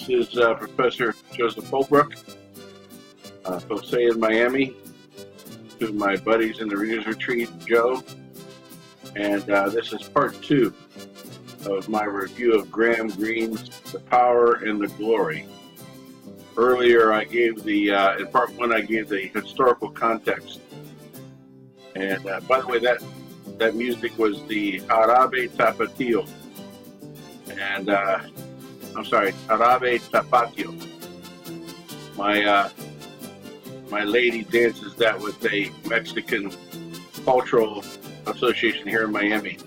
This is Professor Joseph Holbrook, Jose in Miami, to my buddies in the Readers Retreat, Joe, and this is part 2 of my review of Graham Greene's The Power and the Glory. Earlier I gave in part 1 I gave the historical context, and by the way, that music was the Jarabe Tapatio, and Jarabe Tapatio. My lady dances that with a Mexican cultural association here in Miami.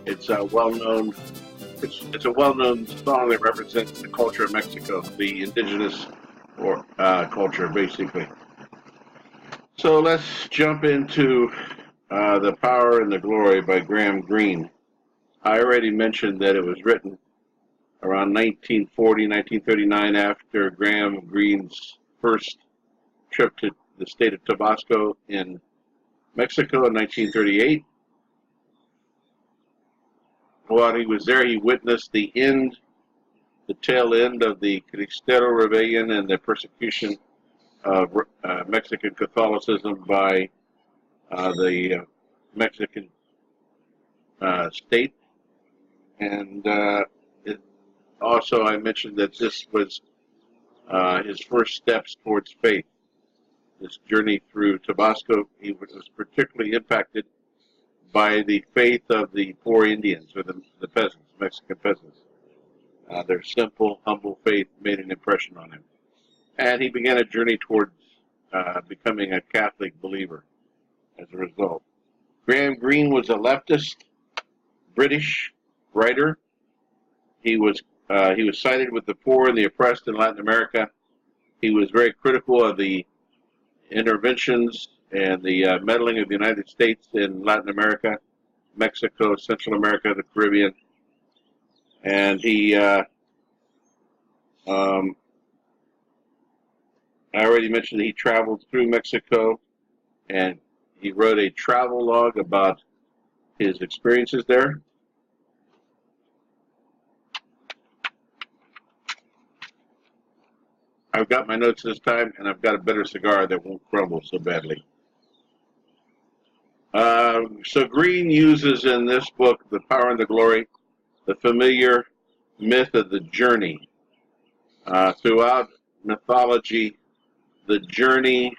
It's a well-known song that represents the culture of Mexico, the indigenous culture, basically. So let's jump into The Power and the Glory by Graham Greene. I already mentioned that it was written around 1940, 1939, after Graham Greene's first trip to the state of Tabasco in Mexico in 1938. While he was there, he witnessed the tail end of the Cristero rebellion and the persecution of Mexican Catholicism by the Mexican state. And also, I mentioned that this was his first steps towards faith. This journey through Tabasco, he was particularly impacted by the faith of the poor Indians, or the peasants, Mexican peasants. Their simple, humble faith made an impression on him. And he began a journey towards becoming a Catholic believer as a result. Graham Greene was a leftist British writer. He was sided with the poor and the oppressed in Latin America. He was very critical of the interventions and the meddling of the United States in Latin America, Mexico, Central America, the Caribbean. And he, I already mentioned that he traveled through Mexico, and he wrote a travel log about his experiences there. I've got my notes this time, and I've got a better cigar that won't crumble so badly. So Greene uses in this book, The Power and the Glory, the familiar myth of the journey. Throughout mythology, the journey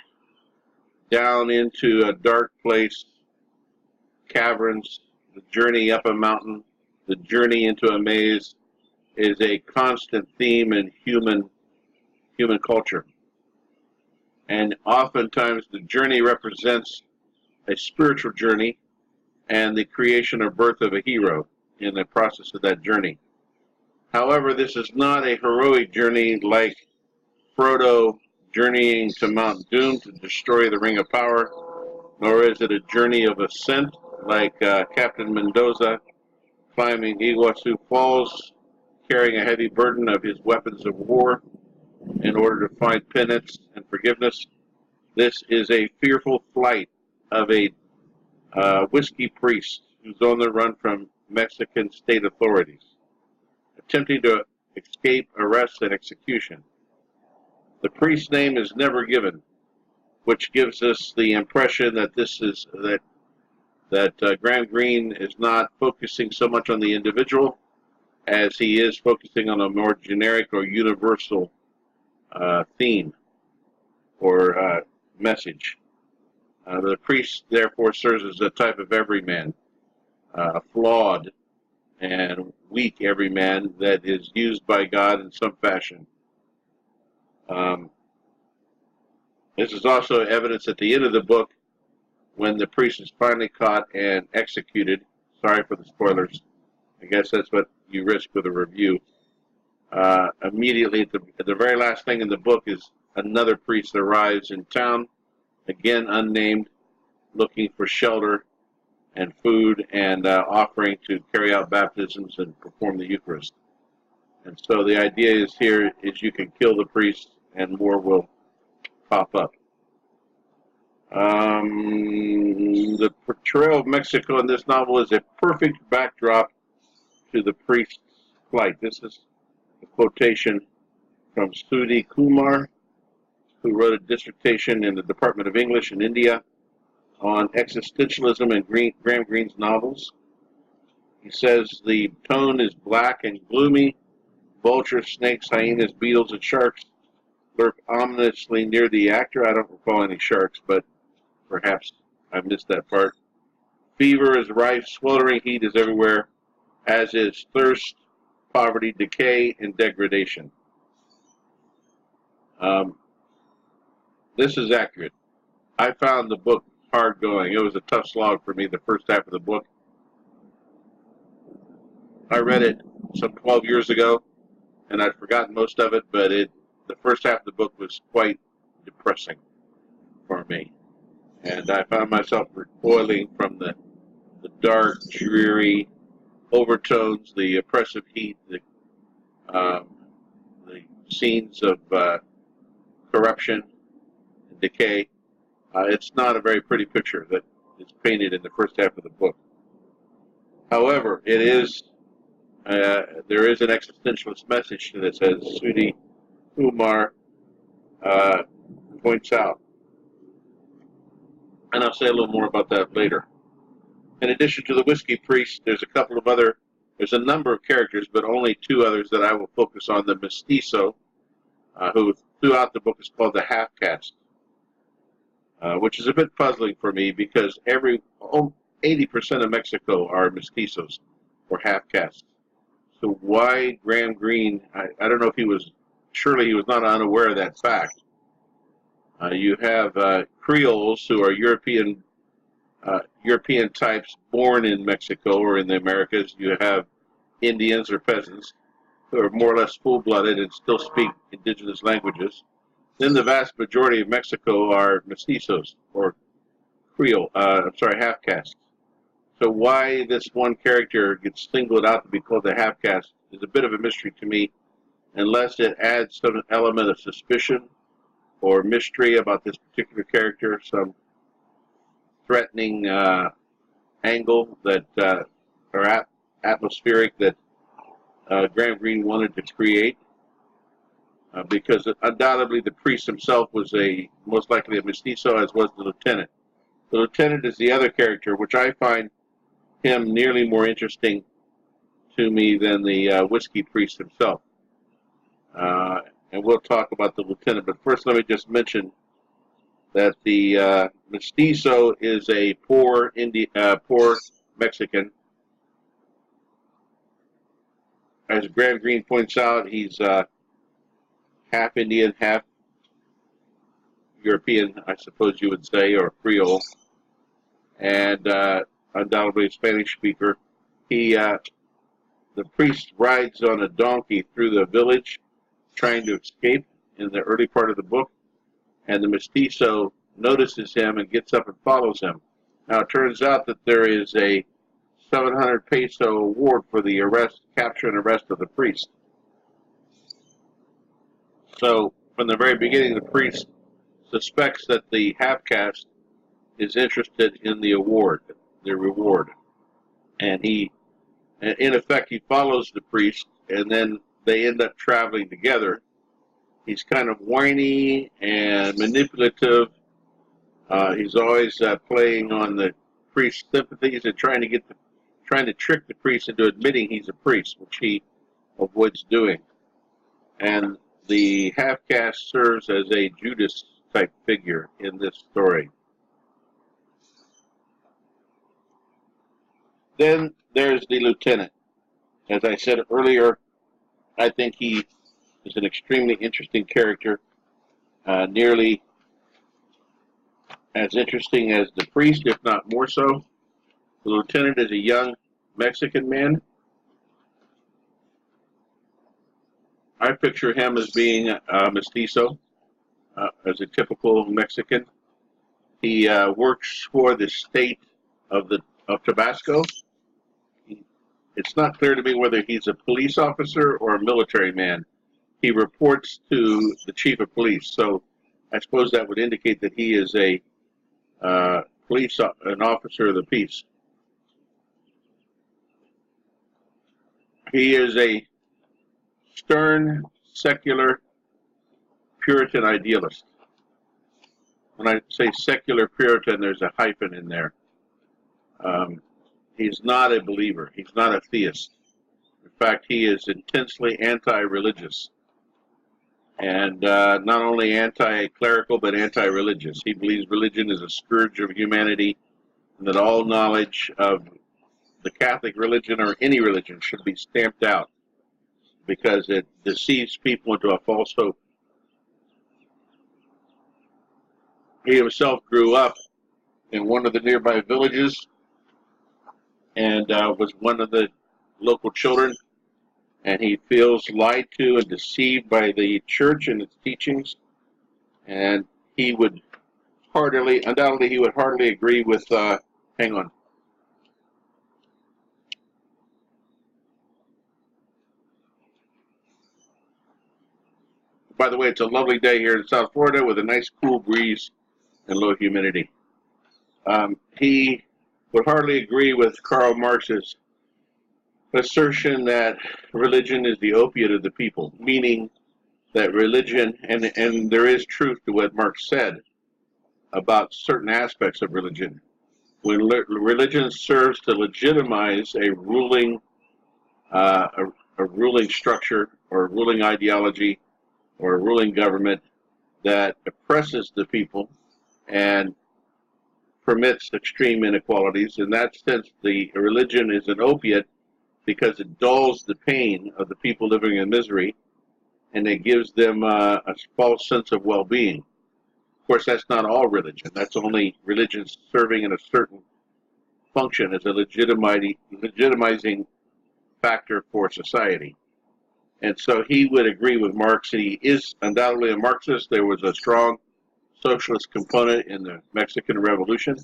down into a dark place, caverns, the journey up a mountain, the journey into a maze, is a constant theme in human culture. And oftentimes the journey represents a spiritual journey and the creation or birth of a hero in the process of that journey. However, this is not a heroic journey like Frodo journeying to Mount Doom to destroy the Ring of Power, nor is it a journey of ascent like Captain Mendoza climbing Iguazu Falls, carrying a heavy burden of his weapons of war in order to find penance and forgiveness. This is a fearful flight of a whiskey priest who's on the run from Mexican state authorities, attempting to escape arrest and execution. The priest's name is never given, which gives us the impression that Graham Greene is not focusing so much on the individual as he is focusing on a more generic or universal theme or message. The priest, therefore, serves as a type of everyman, a flawed and weak everyman that is used by God in some fashion. This is also evidence at the end of the book when the priest is finally caught and executed. Sorry for the spoilers. I guess that's what you risk with a review. Immediately at the very last thing in the book is another priest arrives in town, again unnamed, looking for shelter and food and offering to carry out baptisms and perform the Eucharist. And so the idea is here is you can kill the priest and more will pop up. The portrayal of Mexico in this novel is a perfect backdrop to the priest's plight. This is a quotation from Sudhi Kumar, who wrote a dissertation in the Department of English in India on existentialism in Graham Greene's novels. He says the tone is black and gloomy. Vultures, snakes, hyenas, beetles, and sharks lurk ominously near the actor. I don't recall any sharks, but perhaps I missed that part. Fever is rife, sweltering heat is everywhere, as is thirst, poverty, decay, and degradation. This is accurate. I found the book hard going. It was a tough slog for me, the first half of the book. I read it some 12 years ago, and I'd forgotten most of it, but the first half of the book was quite depressing for me. And I found myself recoiling from the dark, dreary overtones, the oppressive heat, the scenes of corruption and decay. It's not a very pretty picture that is painted in the first half of the book. However, it is there is an existentialist message to this, as Sudhi Kumar points out. And I'll say a little more about that later. In addition to the whiskey priest, there's a number of characters, but only two others that I will focus on. The mestizo, who throughout the book is called the half-caste, which is a bit puzzling for me because 80% of Mexico are mestizos, or half-castes. So why Graham Greene, I don't know if surely he was not unaware of that fact. You have Creoles, who are European types born in Mexico or in the Americas. You have Indians or peasants who are more or less full-blooded and still speak indigenous languages. Then the vast majority of Mexico are mestizos, or half-castes. So why this one character gets singled out to be called the half-caste is a bit of a mystery to me, unless it adds some element of suspicion or mystery about this particular character, some threatening angle that or atmospheric that Graham Greene wanted to create, because undoubtedly the priest himself was most likely a mestizo, as was the lieutenant. The lieutenant is the other character, which I find him nearly more interesting to me than the whiskey priest himself. And we'll talk about the lieutenant, but first let me just mention that the mestizo is a poor Mexican. As Graham Greene points out, he's half Indian, half European, I suppose you would say, or Creole, and undoubtedly a Spanish speaker. The priest rides on a donkey through the village trying to escape in the early part of the book, and the mestizo notices him and gets up and follows him. Now, it turns out that there is a 700 peso award for the capture and arrest of the priest. So, from the very beginning, the priest suspects that the half-caste is interested in the reward. And in effect, he follows the priest, and then they end up traveling together. He's kind of whiny and manipulative. He's always playing on the priest's sympathies and trying to trick the priest into admitting he's a priest, which he avoids doing. And the half-caste serves as a Judas-type figure in this story. Then there's the lieutenant. As I said earlier, I think he is an extremely interesting character, nearly as interesting as the priest, if not more so. The lieutenant is a young Mexican man. I picture him as being a mestizo, as a typical Mexican. He works for the state of Tabasco. It's not clear to me whether he's a police officer or a military man. He reports to the chief of police, so I suppose that would indicate that he is an officer of the peace. He is a stern, secular Puritan idealist. When I say secular Puritan, there's a hyphen in there. He's not a believer. He's not a theist. In fact, he is intensely anti-religious. And not only anti-clerical, but anti-religious. He believes religion is a scourge of humanity, and that all knowledge of the Catholic religion or any religion should be stamped out because it deceives people into a false hope. He himself grew up in one of the nearby villages and was one of the local children, and he feels lied to and deceived by the church and its teachings, and he would undoubtedly he would hardly agree with, hang on. By the way, it's a lovely day here in South Florida with a nice cool breeze and low humidity. He would hardly agree with Karl Marx's assertion that religion is the opiate of the people, meaning that religion, and there is truth to what Marx said about certain aspects of religion. When religion serves to legitimize a ruling structure or a ruling ideology or a ruling government that oppresses the people and permits extreme inequalities, in that sense, the religion is an opiate because it dulls the pain of the people living in misery, and it gives them a false sense of well-being. Of course, that's not all religion. That's only religion serving in a certain function as a legitimizing factor for society. And so he would agree with Marx. He is undoubtedly a Marxist. There was a strong socialist component in the Mexican Revolution.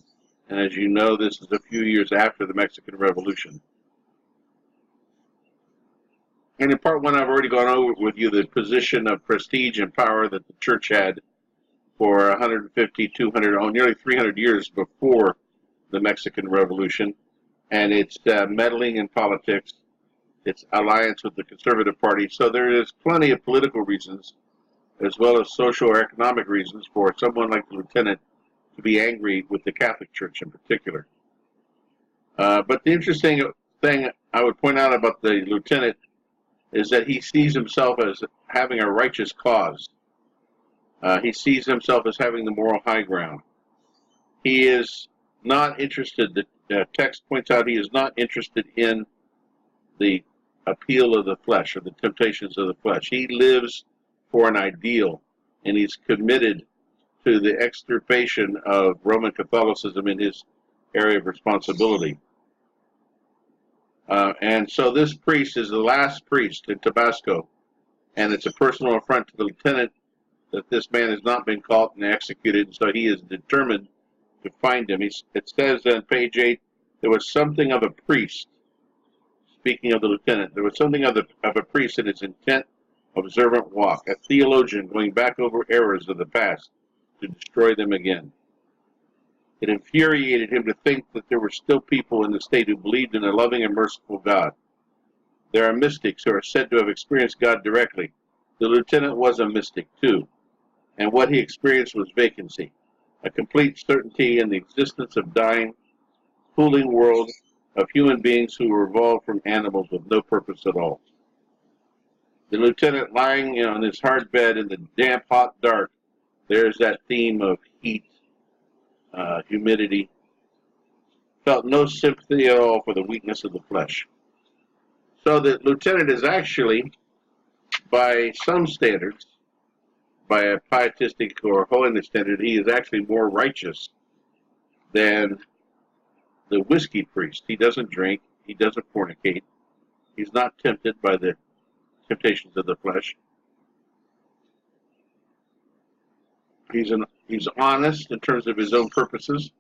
And as you know, this is a few years after the Mexican Revolution. And in part one, I've already gone over with you the position of prestige and power that the church had for 150, 200, nearly 300 years before the Mexican Revolution, and its meddling in politics, its alliance with the Conservative Party. So there is plenty of political reasons, as well as social or economic reasons, for someone like the lieutenant to be angry with the Catholic Church in particular. But the interesting thing I would point out about the lieutenant is that he sees himself as having a righteous cause. He sees himself as having the moral high ground. He is not interested, the text points out, he is not interested in the appeal of the flesh or the temptations of the flesh. He lives for an ideal, and he's committed to the extirpation of Roman Catholicism in his area of responsibility. And so this priest is the last priest in Tabasco, and it's a personal affront to the lieutenant that this man has not been caught and executed, so he is determined to find him. It says on page 8, there was something of a priest, speaking of the lieutenant, there was something of a priest in his intent, observant walk, a theologian going back over errors of the past to destroy them again. It infuriated him to think that there were still people in the state who believed in a loving and merciful God. There are mystics who are said to have experienced God directly. The lieutenant was a mystic too, and what he experienced was vacancy, a complete certainty in the existence of dying, fooling world of human beings who were evolved from animals with no purpose at all. The lieutenant lying on his hard bed in the damp, hot dark, there's that theme of heat, humidity, felt no sympathy at all for the weakness of the flesh. So the lieutenant is actually, by some standards, by a pietistic or holiness standard, he is actually more righteous than the whiskey priest. He doesn't drink, he doesn't fornicate, he's not tempted by the temptations of the flesh. He's honest in terms of his own purposes.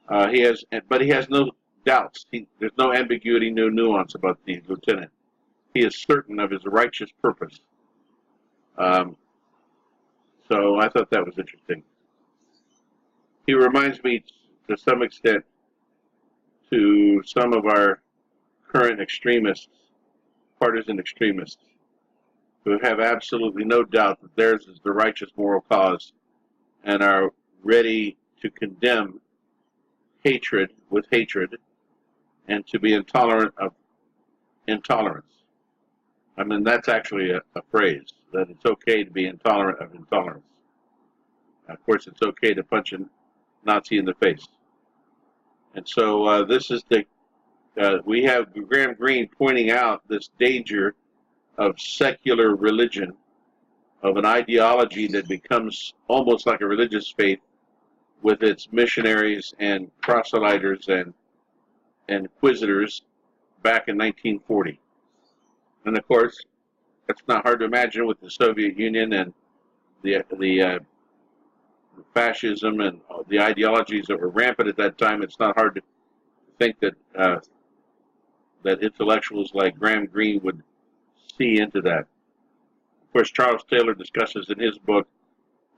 But he has no doubts. There's no ambiguity, no nuance about the lieutenant. He is certain of his righteous purpose. So I thought that was interesting. He reminds me, to some extent, to some of our current extremists, partisan extremists. who have absolutely no doubt that theirs is the righteous moral cause and are ready to condemn hatred with hatred and to be intolerant of intolerance. I mean, that's actually a phrase, that it's okay to be intolerant of intolerance. Of course, it's okay to punch a Nazi in the face. And so this is we have Graham Greene pointing out this danger of secular religion, of an ideology that becomes almost like a religious faith with its missionaries and proselyters and inquisitors back in 1940. And of course, it's not hard to imagine with the Soviet Union and the fascism and the ideologies that were rampant at that time. It's not hard to think that that intellectuals like Graham Greene would see into that. Of course, Charles Taylor discusses in his book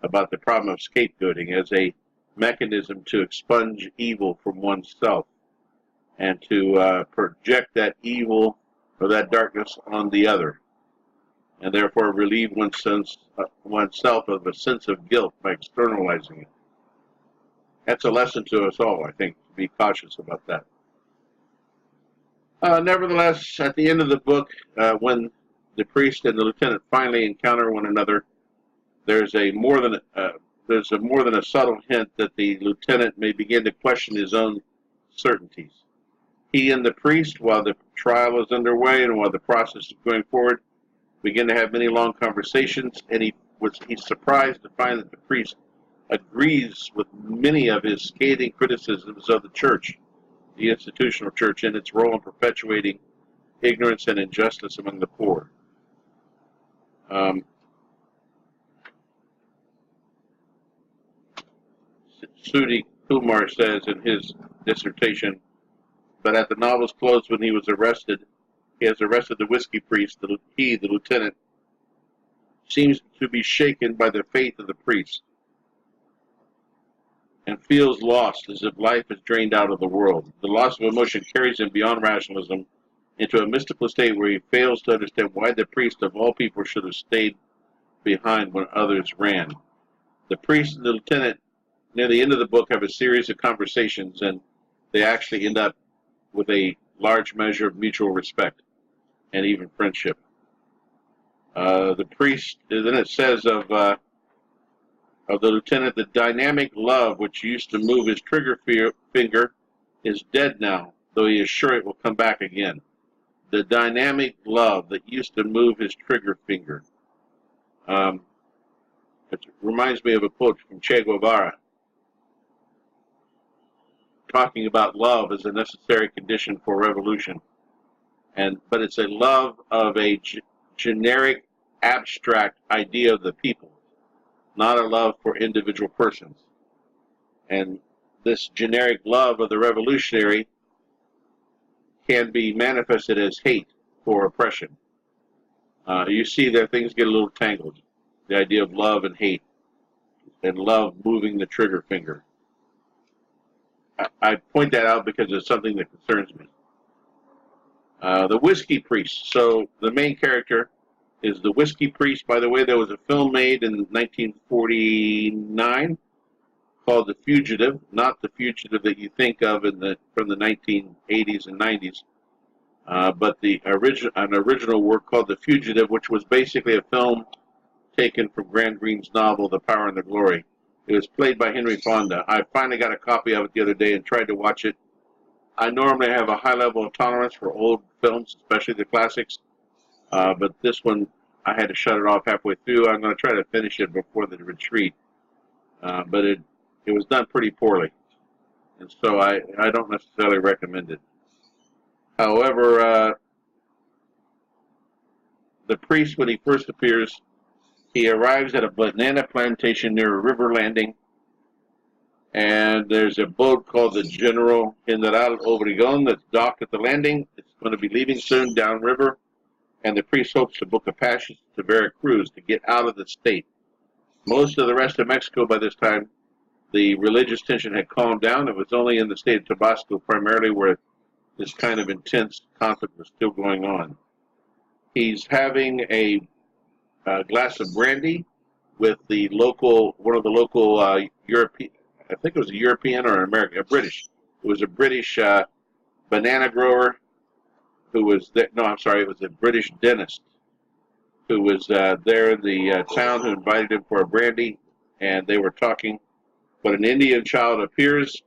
about the problem of scapegoating as a mechanism to expunge evil from oneself and to project that evil or that darkness on the other, and therefore relieve oneself of a sense of guilt by externalizing it. That's a lesson to us all, I think, to be cautious about that. Nevertheless, at the end of the book, when the priest and the lieutenant finally encounter one another, there's a more than a subtle hint that the lieutenant may begin to question his own certainties. He and the priest, while the trial is underway and while the process is going forward, begin to have many long conversations, and he's surprised to find that the priest agrees with many of his scathing criticisms of the church, the institutional church, and its role in perpetuating ignorance and injustice among the poor. Sudhi Kumar says in his dissertation, but at the novel's close, when he has arrested the whiskey priest. The lieutenant, seems to be shaken by the faith of the priest and feels lost, as if life is drained out of the world. The loss of emotion carries him beyond rationalism into a mystical state where he fails to understand why the priest of all people should have stayed behind when others ran. The priest and the lieutenant, near the end of the book, have a series of conversations, and they actually end up with a large measure of mutual respect and even friendship. The priest, then it says of the lieutenant, the dynamic love which used to move his trigger finger is dead now, though he is sure it will come back again. The dynamic love that used to move his trigger finger. It reminds me of a quote from Che Guevara, talking about love as a necessary condition for revolution. But it's a love of a generic, abstract idea of the people, not a love for individual persons. And this generic love of the revolutionary can be manifested as hate for oppression. You see there things get a little tangled. The idea of love and hate, and love moving the trigger finger. I point that out because it's something that concerns me. The whiskey priest. So the main character is the whiskey priest. By the way, there was a film made in 1949 called The Fugitive, not the fugitive that you think of from the 1980s and 90s, but an original work called The Fugitive, which was basically a film taken from Graham Greene's novel The Power and the Glory. It was played by Henry Fonda. I finally got a copy of it the other day and tried to watch it. I normally have a high level of tolerance for old films, especially the classics, but this one I had to shut it off halfway through. I'm going to try to finish it before the retreat, but it was done pretty poorly, and so I don't necessarily recommend it. However, the priest, when he first appears, he arrives at a banana plantation near a river landing, and there's a boat called the General Obregón that's docked at the landing. It's going to be leaving soon downriver, and the priest hopes to book a passage to Veracruz to get out of the state. Most of the rest of Mexico by this time, the religious tension had calmed down. It was only in the state of Tabasco primarily where this kind of intense conflict was still going on. He's having a a glass of brandy with one of the local European, I think it was a European or an American, a British. It was a British banana grower who was there. No, I'm sorry, it was a British dentist who was there in the town who invited him for a brandy, and they were talking. But an Indian child appears,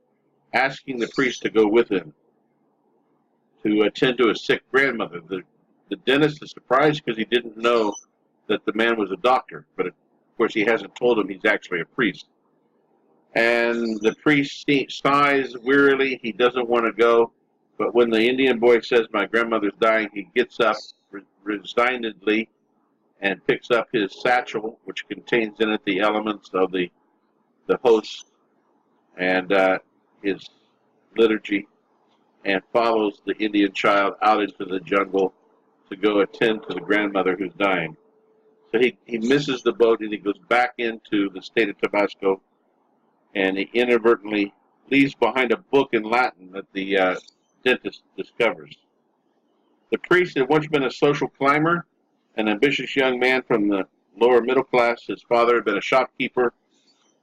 asking the priest to go with him to attend to a sick grandmother. The dentist is surprised because he didn't know that the man was a doctor, but of course he hasn't told him he's actually a priest. And the priest sighs wearily. He doesn't want to go, but when the Indian boy says, "My grandmother's dying," he gets up resignedly and picks up his satchel, which contains in it the elements of the host and his liturgy, and follows the Indian child out into the jungle to go attend to the grandmother who's dying. So he misses the boat and he goes back into the state of Tabasco, and he inadvertently leaves behind a book in Latin that the dentist discovers. The priest had once been a social climber, an ambitious young man from the lower middle class. His father had been a shopkeeper.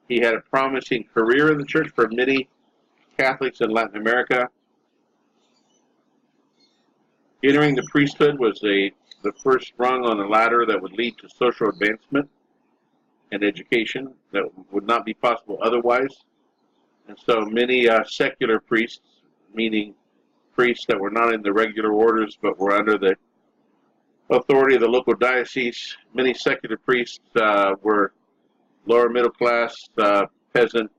He had a promising career in the church for many Catholics in Latin America. Entering the priesthood was the first rung on a ladder that would lead to social advancement and education that would not be possible otherwise. And so many secular priests, meaning priests that were not in the regular orders but were under the authority of the local diocese, many secular priests were lower middle class, peasant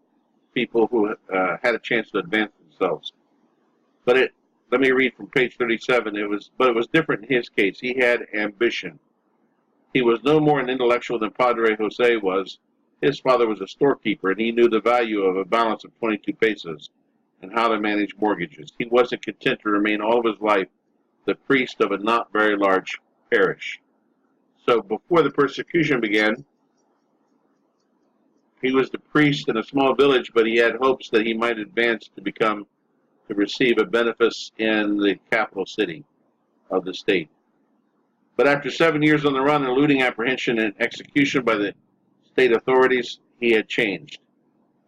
people who had a chance to advance themselves. But let me read from page 37. It was different in his case. He had ambition. He was no more an intellectual than Padre Jose was. His father was a storekeeper, and he knew the value of a balance of 22 pesos and how to manage mortgages. He wasn't content to remain all of his life the priest of a not very large parish. So before the persecution began, he was the priest in a small village, but he had hopes that he might advance to receive a benefice in the capital city of the state. But after 7 years on the run, eluding apprehension and execution by the state authorities, he had changed.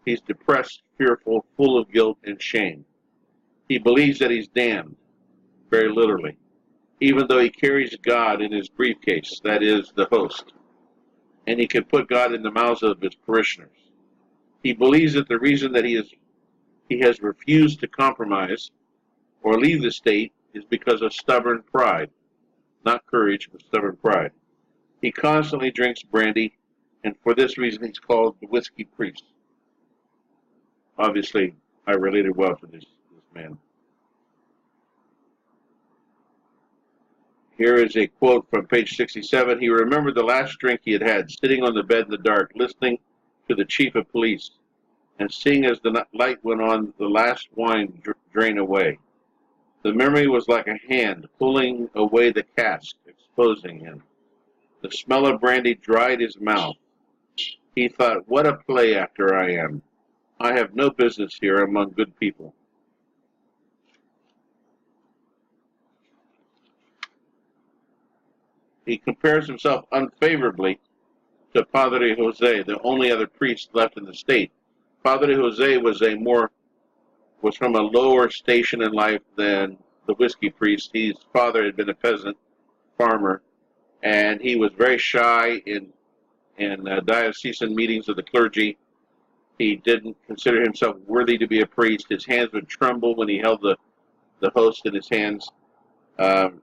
He's depressed, fearful, full of guilt and shame. He believes that he's damned, very literally, even though he carries God in his briefcase, that is, the host, and he can put God in the mouths of his parishioners. He believes that the reason that he has refused to compromise or leave the state is because of stubborn pride. Not courage, but stubborn pride. He constantly drinks brandy, and for this reason he's called the whiskey priest. Obviously, I related well to this man. Here is a quote from page 67. He remembered the last drink he had had, sitting on the bed in the dark, listening to the chief of police, and seeing as the light went on the last wine drain away. The memory was like a hand pulling away the cask, exposing him. The smell of brandy dried his mouth. He thought, what a play actor I am. I have no business here among good people. He compares himself unfavorably to Padre Jose, the only other priest left in the state. Padre Jose was from a lower station in life than the whiskey priest. His father had been a peasant farmer, and he was very shy in diocesan meetings of the clergy. He didn't consider himself worthy to be a priest. His hands would tremble when he held the host in his hands. You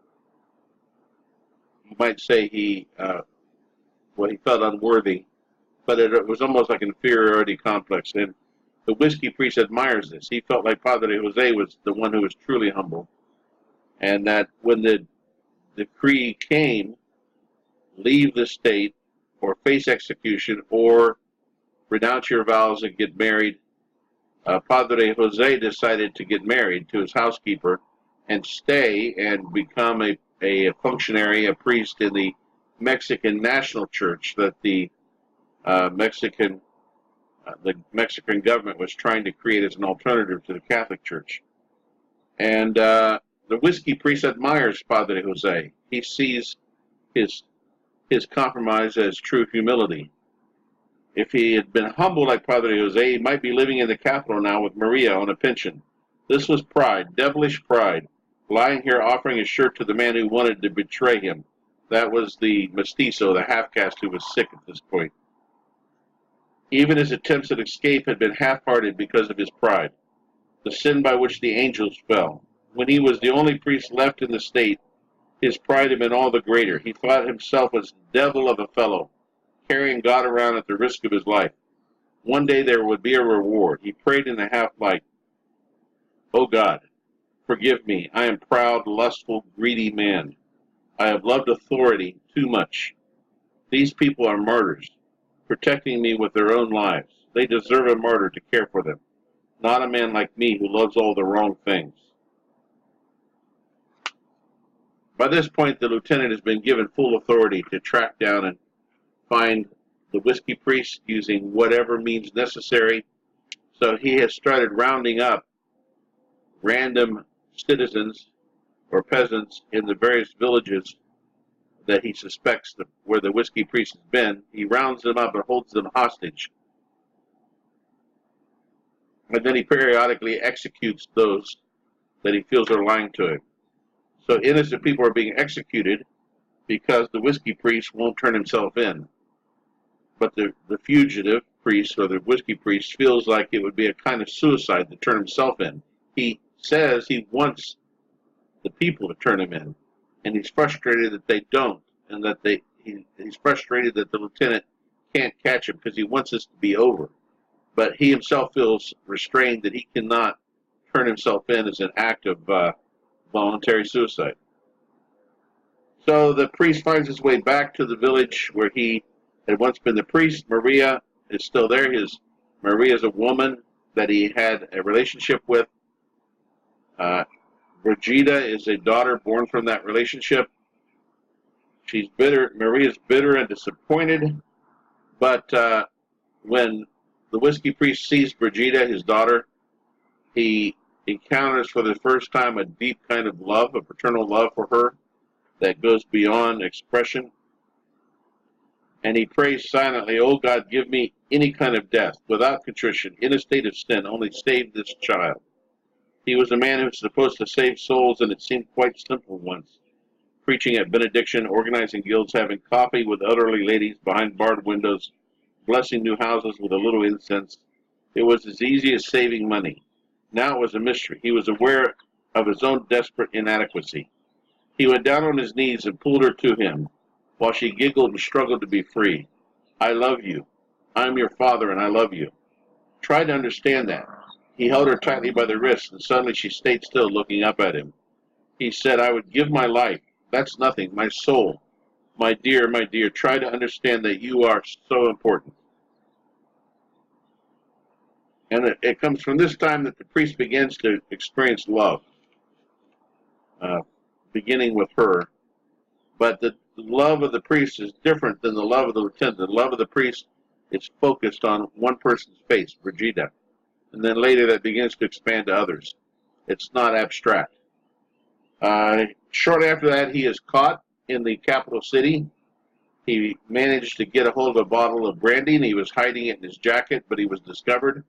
might say he felt unworthy, but it was almost like an inferiority complex. And the whiskey priest admires this. He felt like Padre Jose was the one who was truly humble, and that when the decree came, leave the state or face execution or renounce your vows and get married, Padre Jose decided to get married to his housekeeper and stay and become a functionary, a priest in the Mexican National Church that the Mexican government was trying to create as an alternative to the Catholic Church. And the whiskey priest admires Padre Jose. He sees his his compromise as true humility. If he had been humble like Padre Jose, he might be living in the capital now with Maria on a pension. This was pride, devilish pride, lying here offering his shirt to the man who wanted to betray him. That was the mestizo, the half-caste, who was sick at this point. Even his attempts at escape had been half-hearted because of his pride, the sin by which the angels fell. When he was the only priest left in the state, his pride had been all the greater. He thought himself as devil of a fellow, carrying God around at the risk of his life. One day there would be a reward. He prayed in the half-light, "O God, forgive me. I am proud, lustful, greedy man. I have loved authority too much. These people are martyrs, protecting me with their own lives. They deserve a martyr to care for them, not a man like me who loves all the wrong things." By this point, the lieutenant has been given full authority to track down and find the whiskey priest using whatever means necessary. So he has started rounding up random citizens or peasants in the various villages that he suspects where the whiskey priest has been. He rounds them up and holds them hostage. And then he periodically executes those that he feels are lying to him. So innocent people are being executed because the whiskey priest won't turn himself in. But the fugitive priest or the whiskey priest feels like it would be a kind of suicide to turn himself in. He says he wants the people to turn him in, and he's frustrated that they don't, and that he's frustrated that the lieutenant can't catch him because he wants this to be over. But he himself feels restrained that he cannot turn himself in as an act of voluntary suicide. So the priest finds his way back to the village where he had once been the priest. Maria is still there. Maria is a woman that he had a relationship with. Brigida is a daughter born from that relationship. She's bitter. Maria's bitter and disappointed. But when the whiskey priest sees Brigida, his daughter, he encounters for the first time a deep kind of love, a paternal love for her that goes beyond expression. And he prays silently, "Oh God, give me any kind of death, without contrition, in a state of sin, only save this child." He was a man who was supposed to save souls, and it seemed quite simple once. Preaching at benediction, organizing guilds, having coffee with elderly ladies behind barred windows, blessing new houses with a little incense. It was as easy as saving money. Now it was a mystery. He was aware of his own desperate inadequacy. He went down on his knees and pulled her to him, while she giggled and struggled to be free. "I love you. I am your father, and I love you. Try to understand that." He held her tightly by the wrist, and suddenly she stayed still, looking up at him. He said, "I would give my life. That's nothing. My soul. My dear, try to understand that you are so important." And it comes from this time that the priest begins to experience love, beginning with her. But the love of the priest is different than the love of the lieutenant. The love of the priest is focused on one person's face, Brigida. And then later that begins to expand to others. It's not abstract. Shortly after that, he is caught in the capital city. He managed to get a hold of a bottle of brandy, and he was hiding it in his jacket, but he was discovered.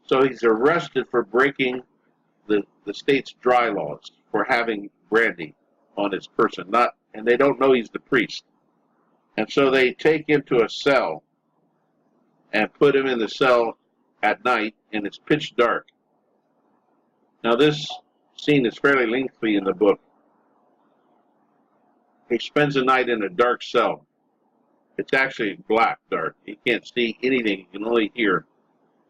So he's arrested for breaking the state's dry laws, for having brandy on his person. And they don't know he's the priest. And so they take him to a cell and put him in the cell at night, and it's pitch dark. Now this scene is fairly lengthy in the book. He spends the night in a dark cell. It's actually black dark. He can't see anything. He can only hear.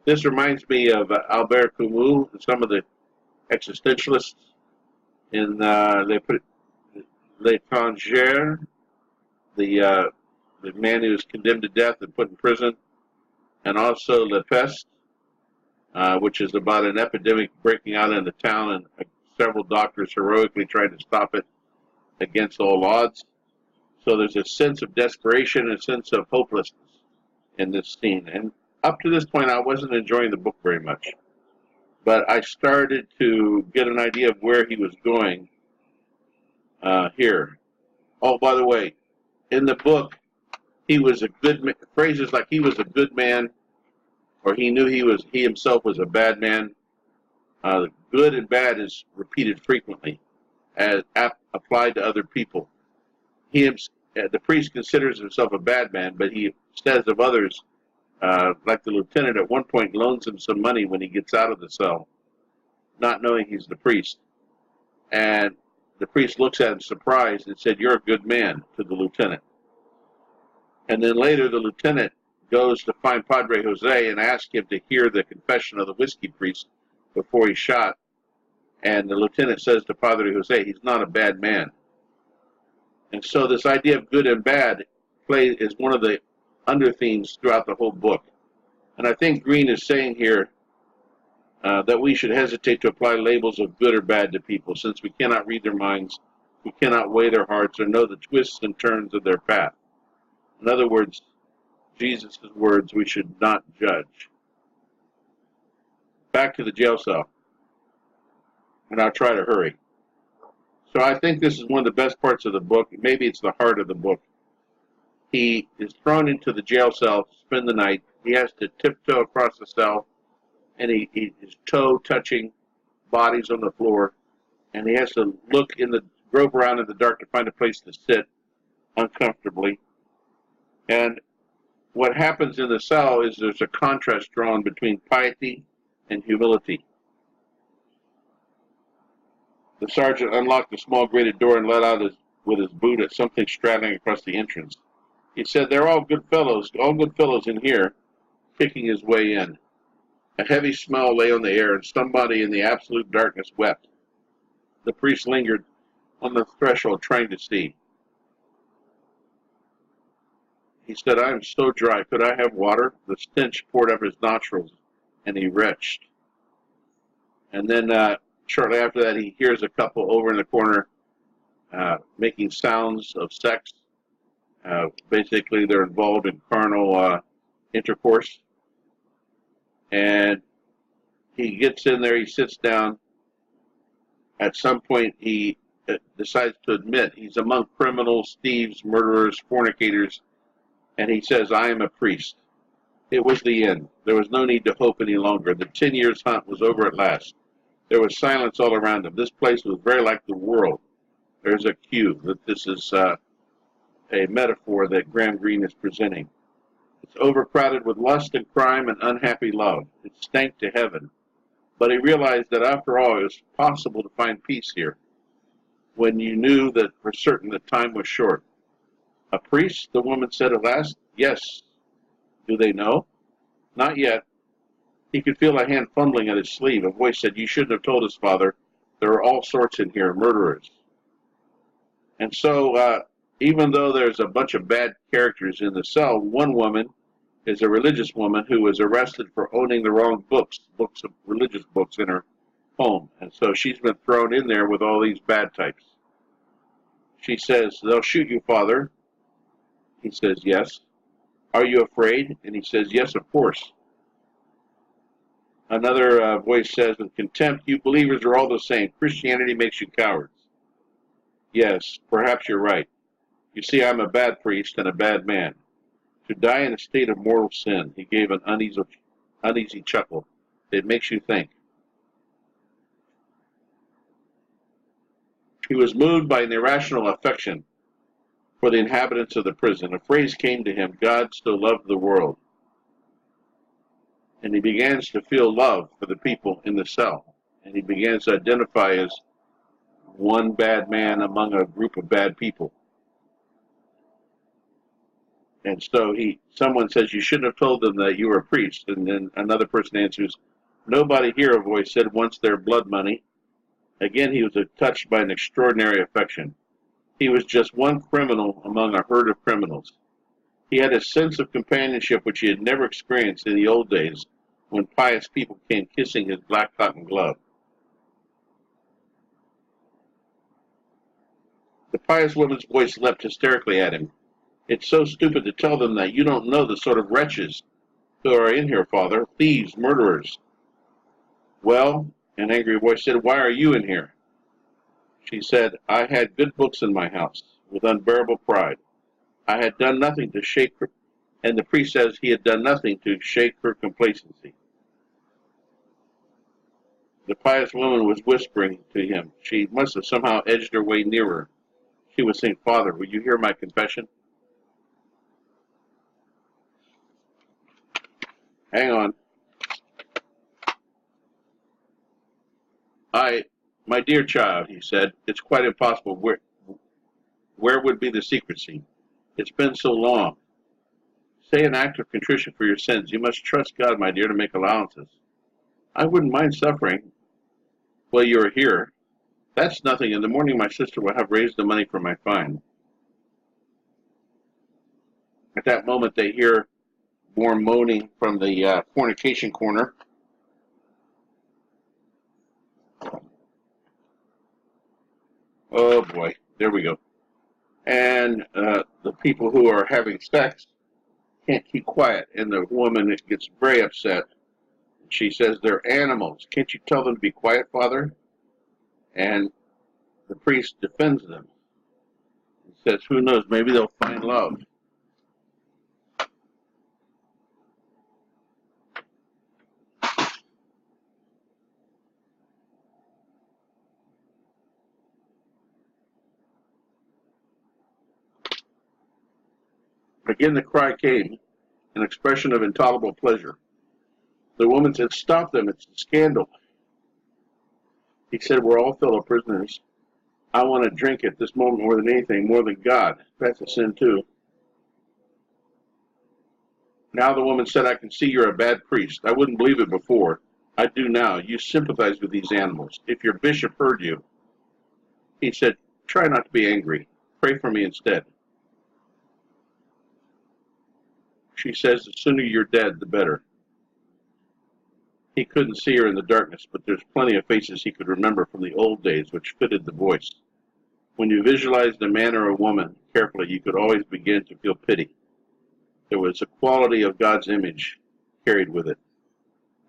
This reminds me of Albert Camus and some of the existentialists in L'Étranger, the man who was condemned to death and put in prison, and also La Peste, which is about an epidemic breaking out in the town, and several doctors heroically tried to stop it against all odds. So there's a sense of desperation and a sense of hopelessness in this scene. And up to this point, I wasn't enjoying the book very much. But I started to get an idea of where he was going here. Oh, by the way, in the book, he was a good man, phrases like he was a good man, or he knew he himself was a bad man. Good and bad is repeated frequently as applied to other people. The priest considers himself a bad man, but he says of others, like the lieutenant at one point loans him some money when he gets out of the cell, not knowing he's the priest. And the priest looks at him surprised and said, "You're a good man," to the lieutenant. And then later the lieutenant goes to find Padre Jose and asks him to hear the confession of the whiskey priest before he's shot. And the lieutenant says to Padre Jose, he's not a bad man. And so this idea of good and bad is one of the under themes throughout the whole book. And I think Greene is saying here that we should hesitate to apply labels of good or bad to people, since we cannot read their minds, we cannot weigh their hearts or know the twists and turns of their path. In other words, Jesus' words, we should not judge. Back to the jail cell, and I'll try to hurry. So I think this is one of the best parts of the book. Maybe it's the heart of the book. He is thrown into the jail cell to spend the night. He has to tiptoe across the cell, and his toe touching bodies on the floor, and he has to grope around in the dark to find a place to sit uncomfortably. And what happens in the cell is there's a contrast drawn between piety and humility. The sergeant unlocked the small grated door and let out with his boot at something straddling across the entrance. He said, "They're all good fellows in here," kicking his way in. A heavy smell lay on the air, and somebody in the absolute darkness wept. The priest lingered on the threshold, trying to see. He said, "I am so dry. Could I have water?" The stench poured up his nostrils, and he retched. And then shortly after that, he hears a couple over in the corner making sounds of sex. Basically, they're involved in carnal intercourse. And he gets in there, he sits down. At some point, he decides to admit he's among criminals, thieves, murderers, fornicators, and he says, "I am a priest." It was the end. There was no need to hope any longer. The 10 years hunt was over at last. There was silence all around him. This place was very like the world. There's a cue that this is a metaphor that Graham Greene is presenting. It's overcrowded with lust and crime and unhappy love. It stank to heaven. But he realized that after all, it was possible to find peace here, when you knew that for certain the time was short. "A priest?" the woman said at last. "Yes." "Do they know?" "Not yet." He could feel a hand fumbling at his sleeve. A voice said, "You shouldn't have told us, Father. There are all sorts in here, murderers." And so, even though there's a bunch of bad characters in the cell, one woman is a religious woman who was arrested for owning the wrong religious books in her home. And so she's been thrown in there with all these bad types. She says, "They'll shoot you, Father." He says, "Yes." "Are you afraid?" And he says, "Yes, of course." Another voice says with contempt, "You believers are all the same. Christianity makes you cowards." "Yes, perhaps you're right. You see, I'm a bad priest and a bad man. To die in a state of mortal sin." He gave an uneasy chuckle. "It makes you think." He was moved by an irrational affection for the inhabitants of the prison. A phrase came to him, "God so loved the world." And he begins to feel love for the people in the cell. And he begins to identify as one bad man among a group of bad people. And so someone says, "You shouldn't have told them that you were a priest." And then another person answers, "Nobody here," a voice said, "wants their blood money." Again, he was touched by an extraordinary affection. He was just one criminal among a herd of criminals. He had a sense of companionship which he had never experienced in the old days, when pious people came kissing his black cotton glove. The pious woman's voice leapt hysterically at him. "It's so stupid to tell them that. You don't know the sort of wretches who are in here, Father. Thieves, murderers." "Well," an angry voice said, "why are you in here?" She said, "I had good books in my house, with unbearable pride. I had done nothing to shake her, and the priest says he had done nothing to shake her complacency. The pious woman was whispering to him. She must have somehow edged her way nearer. She was saying, "Father, will you hear my confession?" Hang on. My dear child, he said, it's quite impossible. Where would be the secrecy? It's been so long. Say an act of contrition for your sins. You must trust God, my dear, to make allowances. I wouldn't mind suffering while you are here. That's nothing. In the morning, my sister will have raised the money for my fine. At that moment, they hear more moaning from the fornication corner. Oh, boy. There we go. And the people who are having sex can't keep quiet. And the woman gets very upset. She says, "They're animals. Can't you tell them to be quiet, Father?" And the priest defends them. He says, "Who knows? Maybe they'll find love." Again, the cry came, an expression of intolerable pleasure. The woman said, "Stop them. It's a scandal." He said, "We're all fellow prisoners. I want to drink at this moment more than anything, more than God. That's a sin, too." Now the woman said, "I can see you're a bad priest. I wouldn't believe it before. I do now. You sympathize with these animals. If your bishop heard you," he said, "try not to be angry. Pray for me instead." She says, "The sooner you're dead, the better." He couldn't see her in the darkness, but there's plenty of faces he could remember from the old days which fitted the voice. When you visualized a man or a woman carefully, you could always begin to feel pity. There was a quality of God's image carried with it.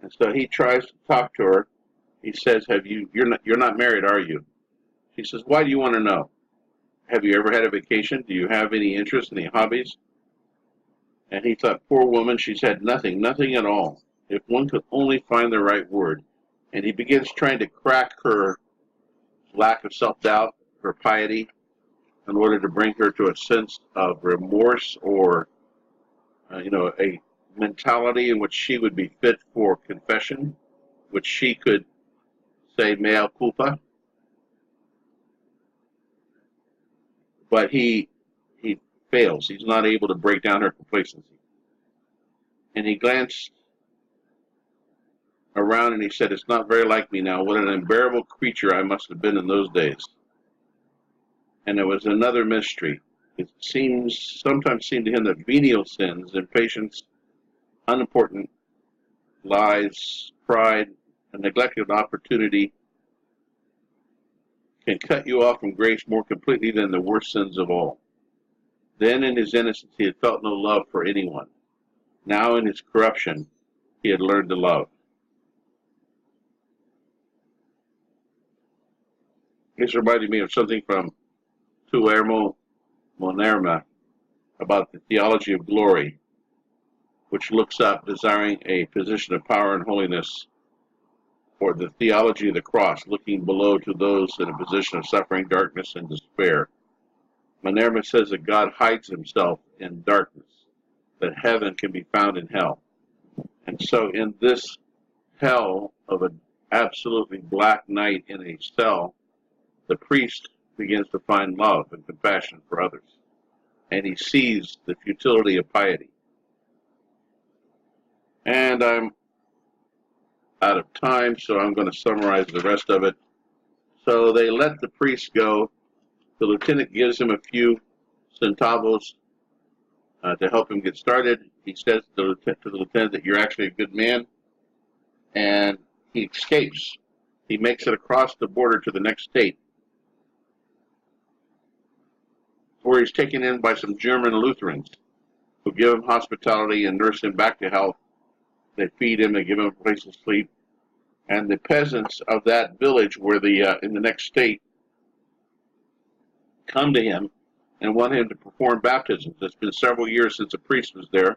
And so he tries to talk to her. He says, you're not married, are you?" She says, "Why do you want to know? Have you ever had a vacation? Do you have any interests, any hobbies?" And he thought, poor woman, she's had nothing, nothing at all. If one could only find the right word. And he begins trying to crack her lack of self-doubt, her piety, in order to bring her to a sense of remorse or, a mentality in which she would be fit for confession, which she could say mea culpa. But he fails. He's not able to break down her complacency. And he glanced around and he said, "It's not very like me now. What an unbearable creature I must have been in those days." And there was another mystery. It sometimes seemed to him that venial sins, impatience, unimportant lies, pride, and neglected opportunity can cut you off from grace more completely than the worst sins of all. Then in his innocence he had felt no love for anyone. Now in his corruption he had learned to love. This reminded me of something from Guillermo Monerma about the theology of glory, which looks up, desiring a position of power and holiness, or the theology of the cross, looking below to those in a position of suffering, darkness, and despair. Monerma says that God hides himself in darkness, that heaven can be found in hell. And so in this hell of an absolutely black night in a cell, the priest begins to find love and compassion for others. And he sees the futility of piety. And I'm out of time, so I'm going to summarize the rest of it. So they let the priest go. The lieutenant gives him a few centavos to help him get started. He says to the lieutenant that you're actually a good man. And he escapes. He makes it across the border to the next state, where he's taken in by some German Lutherans who give him hospitality and nurse him back to health. They feed him, they give him a place to sleep. And the peasants of that village where in the next state come to him and want him to perform baptisms. It's been several years since a priest was there,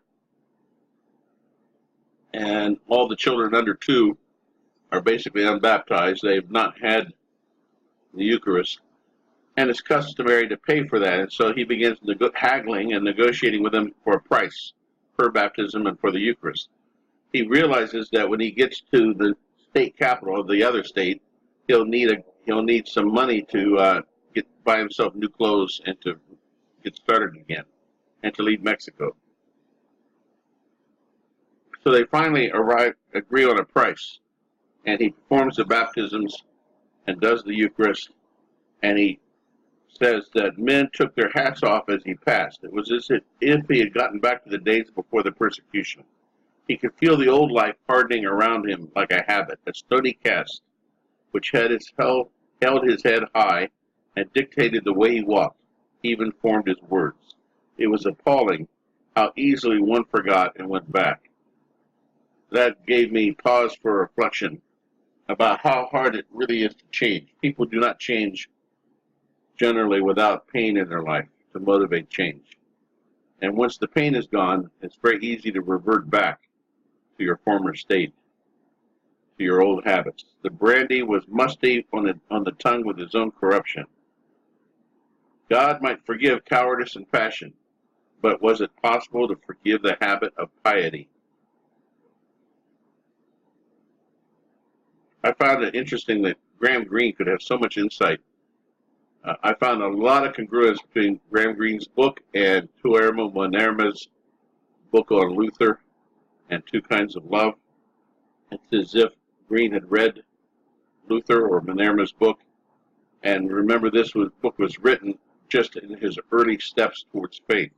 and all the children under 2 are basically unbaptized. They've not had the Eucharist, and it's customary to pay for that. And so he begins haggling and negotiating with them for a price per baptism and for the Eucharist. He realizes that when he gets to the state capital of the other state, he'll need some money to buy himself new clothes and to get started again, and to leave Mexico. So they finally agree on a price, and he performs the baptisms and does the Eucharist, and he says that men took their hats off as he passed. It was as if he had gotten back to the days before the persecution. He could feel the old life hardening around him like a habit, a stony cast, which held his head high and dictated the way he walked, even formed his words. It was appalling how easily one forgot and went back. That gave me pause for reflection about how hard it really is to change. People do not change generally without pain in their life to motivate change. And once the pain is gone, it's very easy to revert back to your former state, to your old habits. The brandy was musty on the tongue with his own corruption. God might forgive cowardice and passion, but was it possible to forgive the habit of piety? I found it interesting that Graham Greene could have so much insight. I found a lot of congruence between Graham Greene's book and Tuermo Manerma's book on Luther and Two Kinds of Love. It's as if Greene had read Luther or Manerma's book. And remember, this book was written just in his early steps towards faith.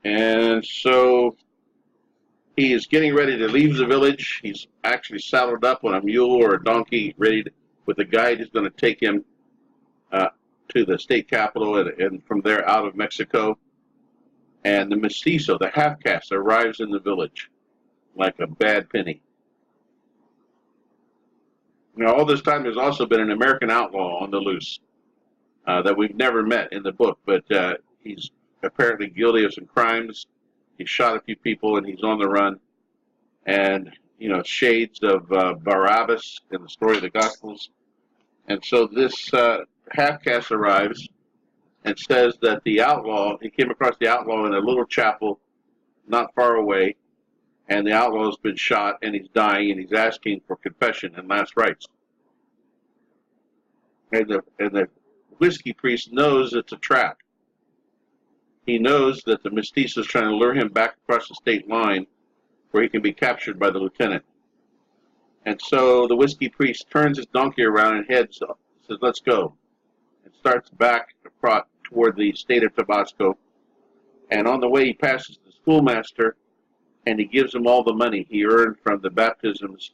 And so he is getting ready to leave the village. He's actually saddled up on a mule or a donkey, with a guide who's going to take him to the state capital and from there out of Mexico. And the mestizo, the half-caste, arrives in the village like a bad penny. Now, all this time, there's also been an American outlaw on the loose that we've never met in the book, but he's apparently guilty of some crimes. He shot a few people, and he's on the run. And, shades of Barabbas in the story of the Gospels. And so this half-caste arrives and says that he came across the outlaw in a little chapel not far away, and the outlaw has been shot, and he's dying, and he's asking for confession and last rites. And the whiskey priest knows it's a trap. He knows that the mestizo is trying to lure him back across the state line where he can be captured by the lieutenant. And so the whiskey priest turns his donkey around and says, let's go, and starts back toward the state of Tabasco. And on the way, he passes the schoolmaster, and he gives him all the money he earned from the baptisms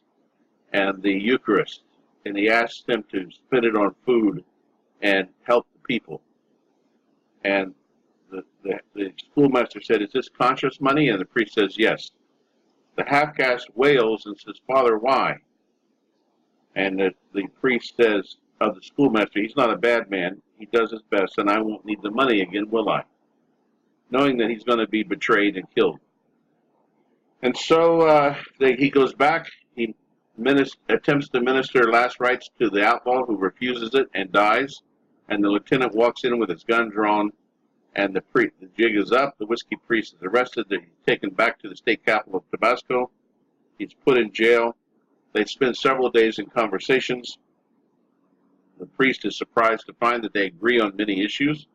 and the Eucharist. And he asks him to spend it on food and help the people. And the schoolmaster said, is this conscious money? And the priest says, yes. The half-caste wails and says, Father, why? And the priest says of the schoolmaster, he's not a bad man. He does his best, and I won't need the money again, will I? Knowing that he's going to be betrayed and killed. And so he goes back. He attempts to minister last rites to the outlaw, who refuses it and dies. And the lieutenant walks in with his gun drawn, and the jig is up. The whiskey priest is arrested. He's taken back to the state capital of Tabasco. He's put in jail. They spend several days in conversations. The priest is surprised to find that they agree on many issues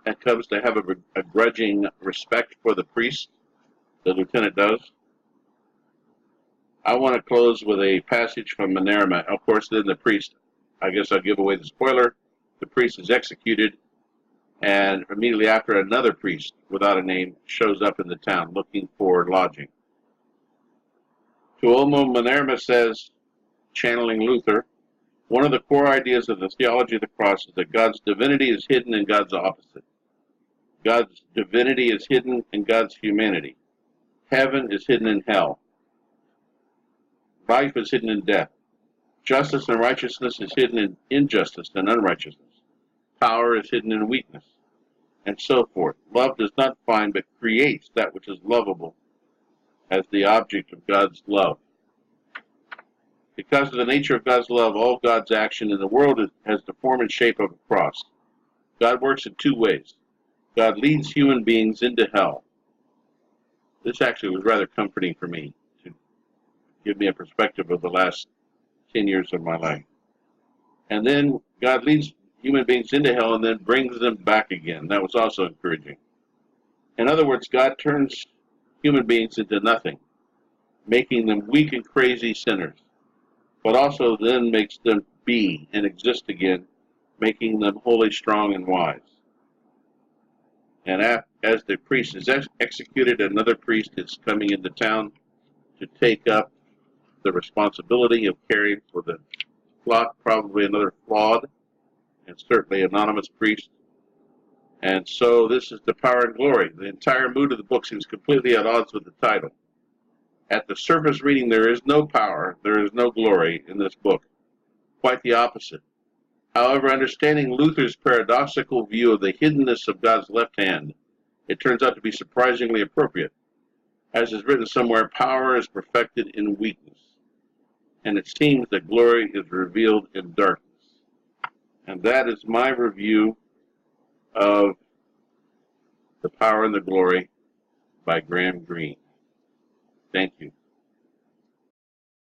and comes to have a grudging respect for the priest. The lieutenant does. I want to close with a passage from Manerma. Of course, then the priest, I guess I'll give away the spoiler, the priest is executed, and immediately after, another priest without a name shows up in the town looking for lodging. Tuomo Manerma says, channeling Luther, one of the core ideas of the theology of the cross is that God's divinity is hidden in God's opposite. God's divinity is hidden in God's humanity. Heaven is hidden in hell. Life is hidden in death. Justice and righteousness is hidden in injustice and unrighteousness. power is hidden in weakness, and so forth. Love does not find but creates that which is lovable as the object of God's love. Because of the nature of God's love, all God's action in the world has the form and shape of a cross. God works in two ways. God leads human beings into hell. This actually was rather comforting for me to give me a perspective of the last 10 years of my life. And then God leads human beings into hell and then brings them back again. That was also encouraging. In other words, God turns human beings into nothing, making them weak and crazy sinners, but also then makes them be and exist again, making them holy, strong, and wise. And as the priest is executed, another priest is coming into town to take up the responsibility of caring for the flock, probably another flawed and certainly anonymous priest. And so this is the power and glory. The entire mood of the book seems completely at odds with the title. At the surface reading, there is no power, there is no glory in this book. Quite the opposite. However, understanding Luther's paradoxical view of the hiddenness of God's left hand, it turns out to be surprisingly appropriate. As is written somewhere, power is perfected in weakness, and it seems that glory is revealed in darkness. And that is my review of The Power and the Glory by Graham Greene. Thank you.